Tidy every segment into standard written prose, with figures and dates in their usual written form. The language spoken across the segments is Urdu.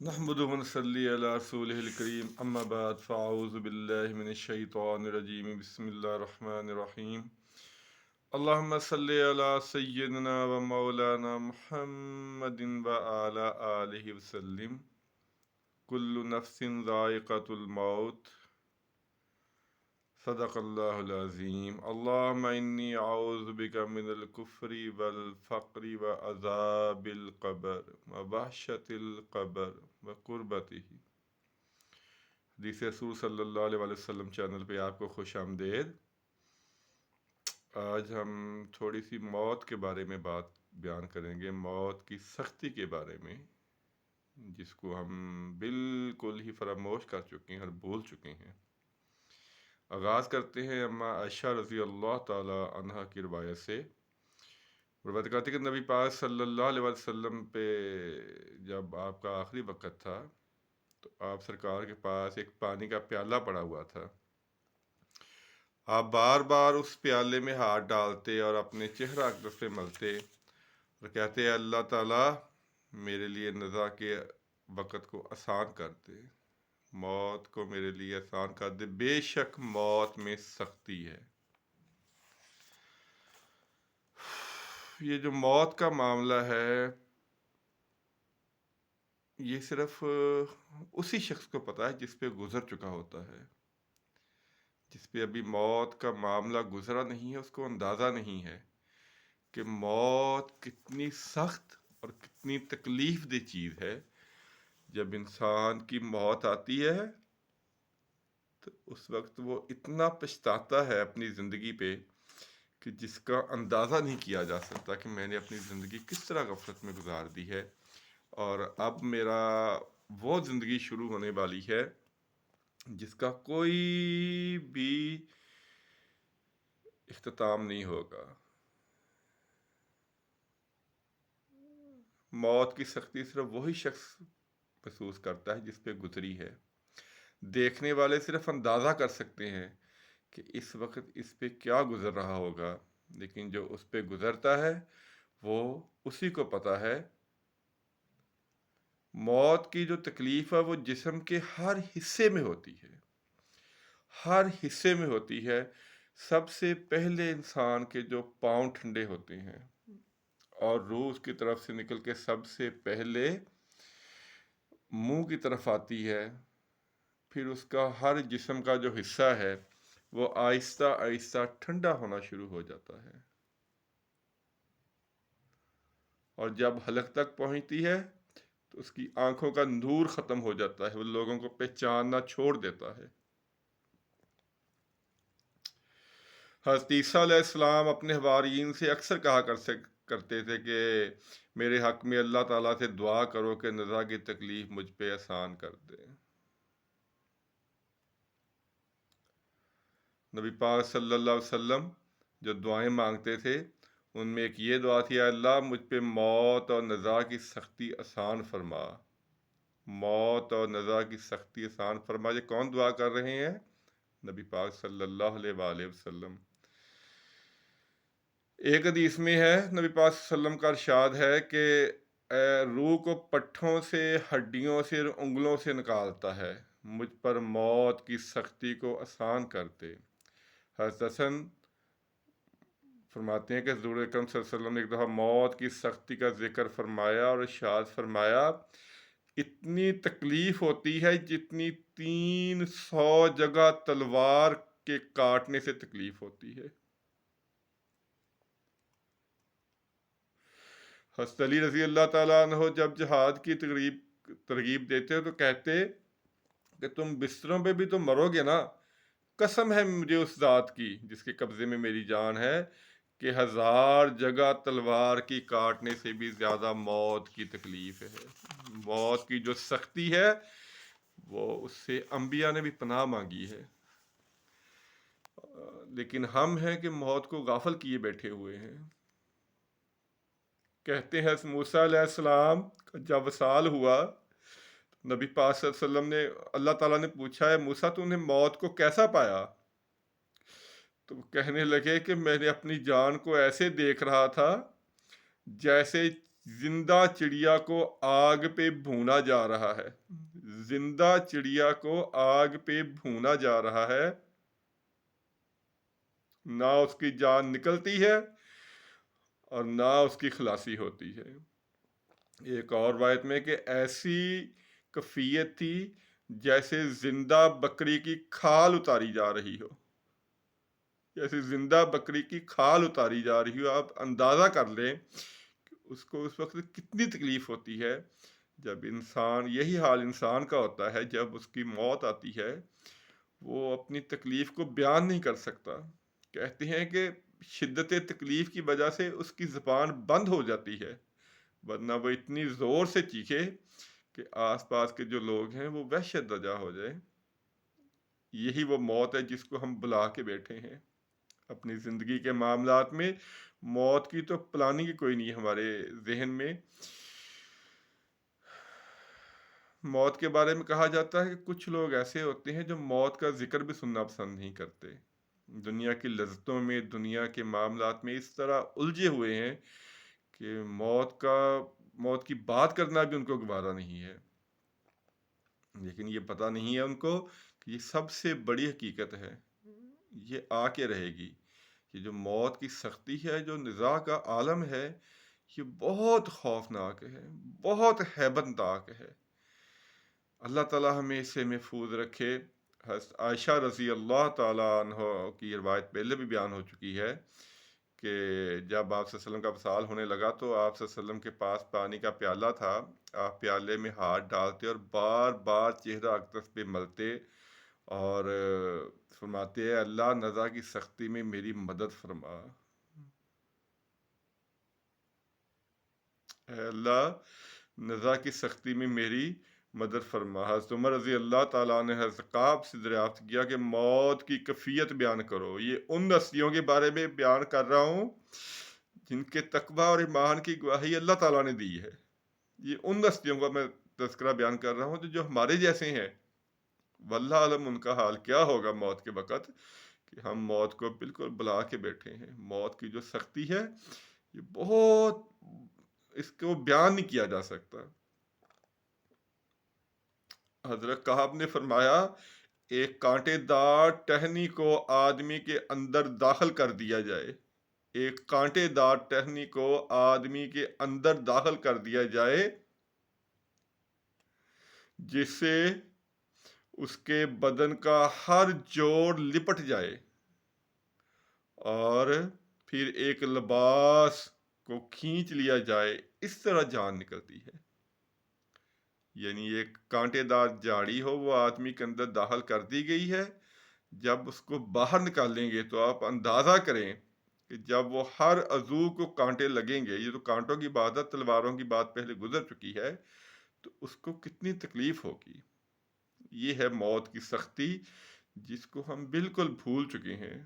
نحمده ونصلي على رسوله الكريم أما بعد فأعوذ بالله من الشيطان الرجيم بسم الله الرحمن الرحيم اللهم صل على سيدنا ومولانا محمد وعلى آله وسلم كل نفس ذائقة الموت صدق الله العظيم اللهم إني أعوذ بك من الكفر والفقر وعذاب القبر ووحشة القبر وقربته حدیث رسول صلی اللہ علیہ وسلم چینل پہ آپ کو خوش آمدید۔ آج ہم تھوڑی سی موت کے بارے میں بات بیان کریں گے، موت کی سختی کے بارے میں، جس کو ہم بالکل ہی فراموش کر چکے ہیں اور بھول چکے ہیں۔ آغاز کرتے ہیں اما عائشہ رضی اللہ تعالی عنہ کی روایت سے۔ روایت کرتے کہ نبی پاک صلی اللہ علیہ وسلم پہ جب آپ کا آخری وقت تھا تو آپ سرکار کے پاس ایک پانی کا پیالہ پڑا ہوا تھا۔ آپ بار بار اس پیالے میں ہاتھ ڈالتے اور اپنے چہرہ اقدس پہ ملتے اور کہتے اللہ تعالیٰ میرے لیے نزا کے وقت کو آسان کر دے، موت کو میرے لیے آسان کر دے، بے شک موت میں سختی ہے۔ یہ جو موت کا معاملہ ہے یہ صرف اسی شخص کو پتہ ہے جس پہ گزر چکا ہوتا ہے۔ جس پہ ابھی موت کا معاملہ گزرا نہیں ہے اس کو اندازہ نہیں ہے کہ موت کتنی سخت اور کتنی تکلیف دہ چیز ہے۔ جب انسان کی موت آتی ہے تو اس وقت وہ اتنا پچھتاتا ہے اپنی زندگی پہ کہ جس کا اندازہ نہیں کیا جا سکتا کہ میں نے اپنی زندگی کس طرح غفلت میں گزار دی ہے، اور اب میرا وہ زندگی شروع ہونے والی ہے جس کا کوئی بھی اختتام نہیں ہوگا۔ موت کی سختی صرف وہی شخص محسوس کرتا ہے جس پہ گزری ہے۔ دیکھنے والے صرف اندازہ کر سکتے ہیں کہ اس وقت اس پہ کیا گزر رہا ہوگا، لیکن جو اس پہ گزرتا ہے وہ اسی کو پتہ ہے۔ موت کی جو تکلیف ہے وہ جسم کے ہر حصے میں ہوتی ہے، ہر حصے میں ہوتی ہے۔ سب سے پہلے انسان کے جو پاؤں ٹھنڈے ہوتے ہیں اور روح اس کی طرف سے نکل کے سب سے پہلے منہ کی طرف آتی ہے، پھر اس کا ہر جسم کا جو حصہ ہے وہ آہستہ آہستہ ٹھنڈا ہونا شروع ہو جاتا ہے، اور جب حلق تک پہنچتی ہے تو اس کی آنکھوں کا نور ختم ہو جاتا ہے، وہ لوگوں کو پہچاننا چھوڑ دیتا ہے۔ حضرت عیسیٰ علیہ السلام اپنے حواریین سے اکثر کہا کرتے تھے کہ میرے حق میں اللہ تعالیٰ سے دعا کرو کہ نزا کی تکلیف مجھ پہ آسان کر دے۔ نبی پاک صلی اللہ علیہ وسلم جو دعائیں مانگتے تھے ان میں ایک یہ دعا تھی، اللہ مجھ پہ موت اور نزا کی سختی آسان فرما، موت اور نزا کی سختی آسان فرما۔ یہ کون دعا کر رہے ہیں؟ نبی پاک صلی اللہ علیہ وآلہ وسلم۔ ایک حدیث میں ہے نبی پاک صلی اللہ علیہ وسلم کا ارشاد ہے کہ اے روح کو پٹھوں سے، ہڈیوں سے اور انگلوں سے نکالتا ہے، مجھ پر موت کی سختی کو آسان کرتے۔ حضرت حسن فرماتے ہیں کہ حضور اکرم صلی اللہ علیہ وسلم نے ایک دفعہ موت کی سختی کا ذکر فرمایا اور ارشاد فرمایا اتنی تکلیف ہوتی ہے جتنی 300 جگہ تلوار کے کاٹنے سے تکلیف ہوتی ہے۔ حضرت علی رضی اللہ تعالیٰ عنہ جب جہاد کی ترغیب دیتے تو کہتے کہ تم بستروں پہ بھی تو مرو گے نا، قسم ہے مجھے اس ذات کی جس کے قبضے میں میری جان ہے کہ 1000 جگہ تلوار کی کاٹنے سے بھی زیادہ موت کی تکلیف ہے۔ موت کی جو سختی ہے وہ اس سے انبیاء نے بھی پناہ مانگی ہے، لیکن ہم ہیں کہ موت کو غافل کیے بیٹھے ہوئے ہیں۔ کہتے ہیں موسیٰ علیہ السلام کا جب وصال ہوا نبی پاک صلی اللہ علیہ وسلم نے، اللہ تعالیٰ نے پوچھا ہے موسیٰ تو نے موت کو کیسا پایا؟ تو کہنے لگے کہ میں نے اپنی جان کو ایسے دیکھ رہا تھا جیسے زندہ چڑیا کو آگ پہ بھونا جا رہا ہے، زندہ چڑیا کو آگ پہ بھونا جا رہا ہے، نہ اس کی جان نکلتی ہے اور نہ اس کی خلاصی ہوتی ہے۔ ایک اور روایت میں کہ ایسی کیفیت تھی جیسے زندہ بکری کی کھال اتاری جا رہی ہو، جیسے زندہ بکری کی کھال اتاری جا رہی ہو۔ آپ اندازہ کر لیں کہ اس کو اس وقت کتنی تکلیف ہوتی ہے جب انسان، یہی حال انسان کا ہوتا ہے جب اس کی موت آتی ہے، وہ اپنی تکلیف کو بیان نہیں کر سکتا۔ کہتے ہیں کہ شدت تکلیف کی وجہ سے اس کی زبان بند ہو جاتی ہے، ورنہ وہ اتنی زور سے چیخے کہ آس پاس کے جو لوگ ہیں وہ وحشت زدہ ہو جائیں۔ یہی وہ موت ہے جس کو ہم بلا کے بیٹھے ہیں اپنی زندگی کے معاملات میں۔ موت کی تو پلاننگ ہی کوئی نہیں ہمارے ذہن میں۔ موت کے بارے میں کہا جاتا ہے کہ کچھ لوگ ایسے ہوتے ہیں جو موت کا ذکر بھی سننا پسند نہیں کرتے، دنیا کی لذتوں میں، دنیا کے معاملات میں اس طرح الجھے ہوئے ہیں کہ موت کی بات کرنا بھی ان کو گوارا نہیں ہے۔ لیکن یہ پتہ نہیں ہے ان کو کہ یہ سب سے بڑی حقیقت ہے، یہ آ کے رہے گی۔ یہ جو موت کی سختی ہے، جو نزاع کا عالم ہے، یہ بہت خوفناک ہے، بہت ہیبت ناک ہے۔ اللہ تعالیٰ ہمیں اس سے محفوظ رکھے۔ حضرت عائشہ رضی اللہ تعالیٰ عنہ کی روایت پہلے بھی بیان ہو چکی ہے کہ جب آپ صلی اللہ علیہ وسلم کا وصال ہونے لگا تو آپ صلی اللہ علیہ وسلم کے پاس پانی کا پیالہ تھا، آپ پیالے میں ہاتھ ڈالتے اور بار بار چہرہ اقدس پہ ملتے اور فرماتے ہیں اللہ نزا کی سختی میں میری مدد فرما، اے اللہ نزا کی سختی میں میری مدد فرما۔ حضرت عمر رضی اللہ تعالیٰ نے حضرت کعب سے دریافت کیا کہ موت کی کیفیت بیان کرو۔ یہ ان ہستیوں کے بارے میں بیان کر رہا ہوں جن کے تقویٰ اور ایمان کی گواہی اللہ تعالیٰ نے دی ہے۔ یہ ان ہستیوں کا میں تذکرہ بیان کر رہا ہوں جو ہمارے جیسے ہیں، واللہ علم ان کا حال کیا ہوگا موت کے وقت، کہ ہم موت کو بالکل بلا کے بیٹھے ہیں۔ موت کی جو سختی ہے یہ بہت، اس کو بیان نہیں کیا جا سکتا۔ حضرت کعب نے فرمایا ایک کانٹے دار ٹہنی کو آدمی کے اندر داخل کر دیا جائے، ایک کانٹے دار ٹہنی کو آدمی کے اندر داخل کر دیا جائے جس سے اس کے بدن کا ہر جوڑ لپٹ جائے اور پھر ایک لباس کو کھینچ لیا جائے، اس طرح جان نکلتی ہے۔ یعنی ایک کانٹے دار جاڑی ہو، وہ آدمی کے اندر داخل کر دی گئی ہے، جب اس کو باہر نکالیں گے تو آپ اندازہ کریں کہ جب وہ ہر عضو کو کانٹے لگیں گے، یہ تو کانٹوں کی بات ہے، تلواروں کی بات پہلے گزر چکی ہے، تو اس کو کتنی تکلیف ہوگی۔ یہ ہے موت کی سختی جس کو ہم بالکل بھول چکے ہیں۔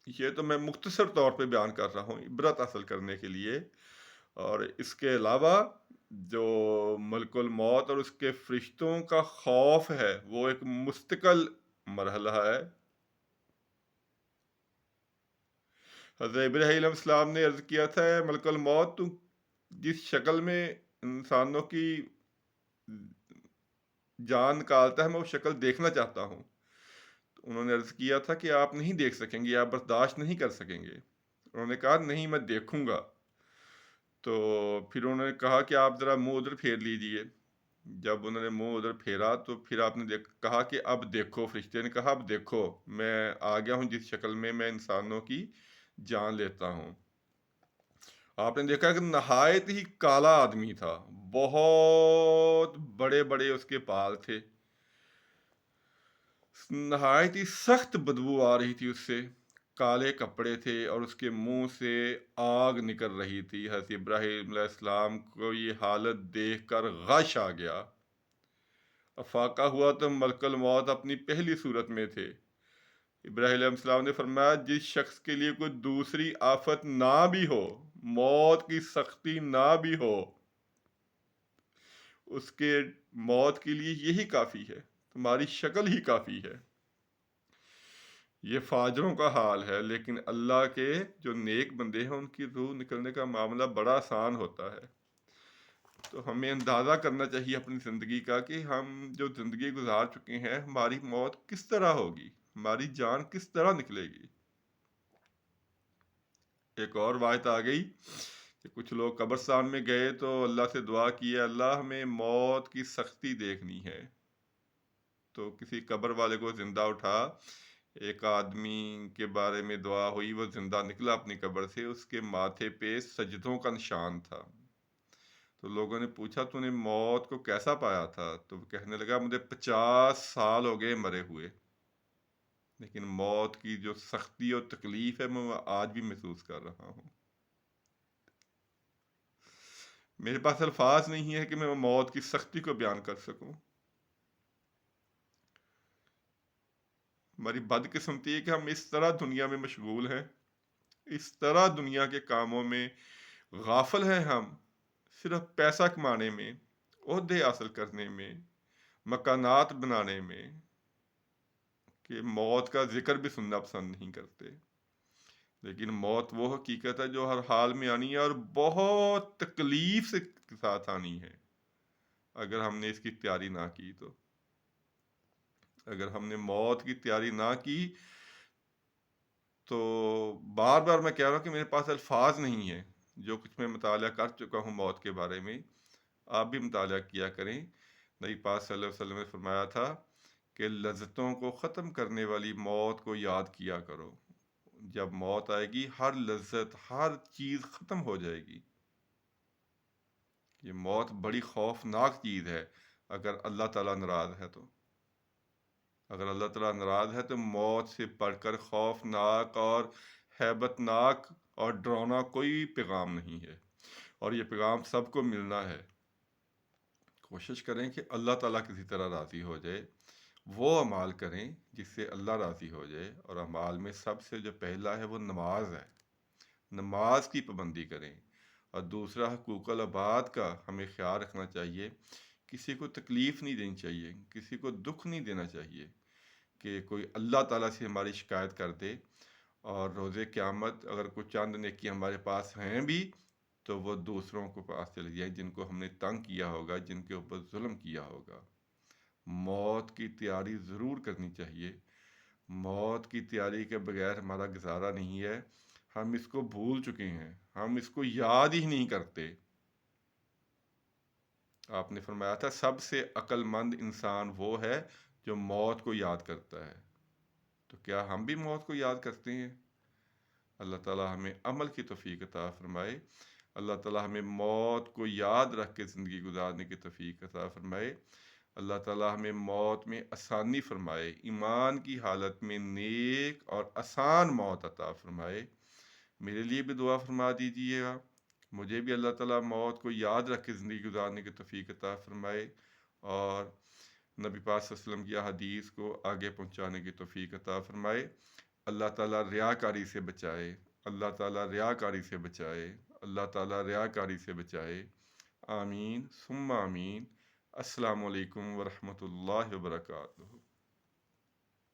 یہ تو میں مختصر طور پہ بیان کر رہا ہوں عبرت حاصل کرنے کے لیے، اور اس کے علاوہ جو ملک الموت اور اس کے فرشتوں کا خوف ہے وہ ایک مستقل مرحلہ ہے۔ حضرت ابراہیم علیہ السلام نے عرض کیا تھا اے ملک الموت، تو جس شکل میں انسانوں کی جان نکالتا ہے میں وہ شکل دیکھنا چاہتا ہوں۔ تو انہوں نے عرض کیا تھا کہ آپ نہیں دیکھ سکیں گے، آپ برداشت نہیں کر سکیں گے۔ انہوں نے کہا نہیں میں دیکھوں گا۔ تو پھر انہوں نے کہا کہ آپ ذرا منہ ادھر پھیر لیجئے۔ جب انہوں نے منہ ادھر پھیرا تو پھر آپ نے کہا کہ اب دیکھو، فرشتے نے کہا اب دیکھو میں آ گیا ہوں جس شکل میں انسانوں کی جان لیتا ہوں۔ آپ نے دیکھا کہ نہایت ہی کالا آدمی تھا، بہت بڑے بڑے اس کے بال تھے، نہایت ہی سخت بدبو آ رہی تھی اس سے، کالے کپڑے تھے اور اس کے منہ سے آگ نکل رہی تھی۔ حضرت ابراہیم علیہ السلام کو یہ حالت دیکھ کر غش آ گیا۔ افاقہ ہوا تو ملک الموت اپنی پہلی صورت میں تھے۔ ابراہیم علیہ السلام نے فرمایا جس شخص کے لیے کوئی دوسری آفت نہ بھی ہو، موت کی سختی نہ بھی ہو، اس کے موت کے لیے یہی کافی ہے، تمہاری شکل ہی کافی ہے۔ یہ فاجروں کا حال ہے، لیکن اللہ کے جو نیک بندے ہیں ان کی روح نکلنے کا معاملہ بڑا آسان ہوتا ہے۔ تو ہمیں اندازہ کرنا چاہیے اپنی زندگی کا کہ ہم جو زندگی گزار چکے ہیں ہماری موت کس طرح ہوگی، ہماری جان کس طرح نکلے گی۔ ایک اور روایت آ گئی کہ کچھ لوگ قبرستان میں گئے تو اللہ سے دعا کی، اللہ ہمیں موت کی سختی دیکھنی ہے۔ تو کسی قبر والے کو زندہ اٹھا، ایک آدمی کے بارے میں دعا ہوئی، وہ زندہ نکلا اپنی قبر سے، اس کے ماتھے پہ سجدوں کا نشان تھا۔ تو لوگوں نے پوچھا تو نے موت کو کیسا پایا تھا؟ تو وہ کہنے لگا مجھے 50 سال ہو گئے مرے ہوئے، لیکن موت کی جو سختی اور تکلیف ہے میں آج بھی محسوس کر رہا ہوں۔ میرے پاس الفاظ نہیں ہے کہ میں موت کی سختی کو بیان کر سکوں۔ ہماری بدقسمتی ہے کہ ہم اس طرح دنیا میں مشغول ہیں، اس طرح دنیا کے کاموں میں غافل ہیں، ہم صرف پیسہ کمانے میں، عہدے حاصل کرنے میں، مکانات بنانے میں، کہ موت کا ذکر بھی سننا پسند نہیں کرتے۔ لیکن موت وہ حقیقت ہے جو ہر حال میں آنی ہے، اور بہت تکلیف سے کے ساتھ آنی ہے اگر ہم نے اس کی تیاری نہ کی تو۔ اگر ہم نے موت کی تیاری نہ کی تو بار بار میں کہہ رہا ہوں کہ میرے پاس الفاظ نہیں ہے۔ جو کچھ میں مطالعہ کر چکا ہوں موت کے بارے میں، آپ بھی مطالعہ کیا کریں۔ نبی پاک صلی اللہ علیہ وسلم نے فرمایا تھا کہ لذتوں کو ختم کرنے والی موت کو یاد کیا کرو۔ جب موت آئے گی ہر لذت، ہر چیز ختم ہو جائے گی۔ یہ موت بڑی خوفناک چیز ہے اگر اللہ تعالیٰ ناراض ہے تو۔ اگر اللہ تعالیٰ ناراض ہے تو موت سے بڑھ کر خوفناک اور ہیبت ناک اور ڈراؤنا کوئی پیغام نہیں ہے، اور یہ پیغام سب کو ملنا ہے۔ کوشش کریں کہ اللہ تعالیٰ کسی طرح راضی ہو جائے، وہ اعمال کریں جس سے اللہ راضی ہو جائے، اور اعمال میں سب سے جو پہلا ہے وہ نماز ہے۔ نماز کی پابندی کریں، اور دوسرا حقوق العباد کا ہمیں خیال رکھنا چاہیے۔ کسی کو تکلیف نہیں دینی چاہیے، کسی کو دکھ نہیں دینا چاہیے کہ کوئی اللہ تعالیٰ سے ہماری شکایت کر دے، اور روز قیامت اگر کوئی چند نیکی ہمارے پاس ہیں بھی تو وہ دوسروں کے پاس چلی جائیں جن کو ہم نے تنگ کیا ہوگا، جن کے اوپر ظلم کیا ہوگا۔ موت کی تیاری ضرور کرنی چاہیے۔ موت کی تیاری کے بغیر ہمارا گزارا نہیں ہے۔ ہم اس کو بھول چکے ہیں، ہم اس کو یاد ہی نہیں کرتے۔ آپ نے فرمایا تھا سب سے عقل مند انسان وہ ہے جو موت کو یاد کرتا ہے۔ تو کیا ہم بھی موت کو یاد کرتے ہیں؟ اللہ تعالیٰ ہمیں عمل کی توفیق عطا فرمائے۔ اللہ تعالیٰ ہمیں موت کو یاد رکھ کے زندگی گزارنے کی توفیق عطا فرمائے۔ اللہ تعالیٰ ہمیں موت میں آسانی فرمائے، ایمان کی حالت میں نیک اور آسان موت عطا فرمائے۔ میرے لیے بھی دعا فرما دیجیے گا، مجھے بھی اللہ تعالیٰ موت کو یاد رکھ کے زندگی گزارنے کی توفیق عطا فرمائے، اور نبی پاک صلی اللہ علیہ وسلم کی حدیث کو آگے پہنچانے کی توفیق عطا فرمائے۔ اللہ تعالیٰ ریاکاری سے بچائے، اللہ تعالیٰ ریاکاری سے بچائے، اللہ تعالیٰ ریاکاری سے بچائے۔ آمین ثم آمین۔ السلام علیکم ورحمۃ اللہ وبرکاتہ۔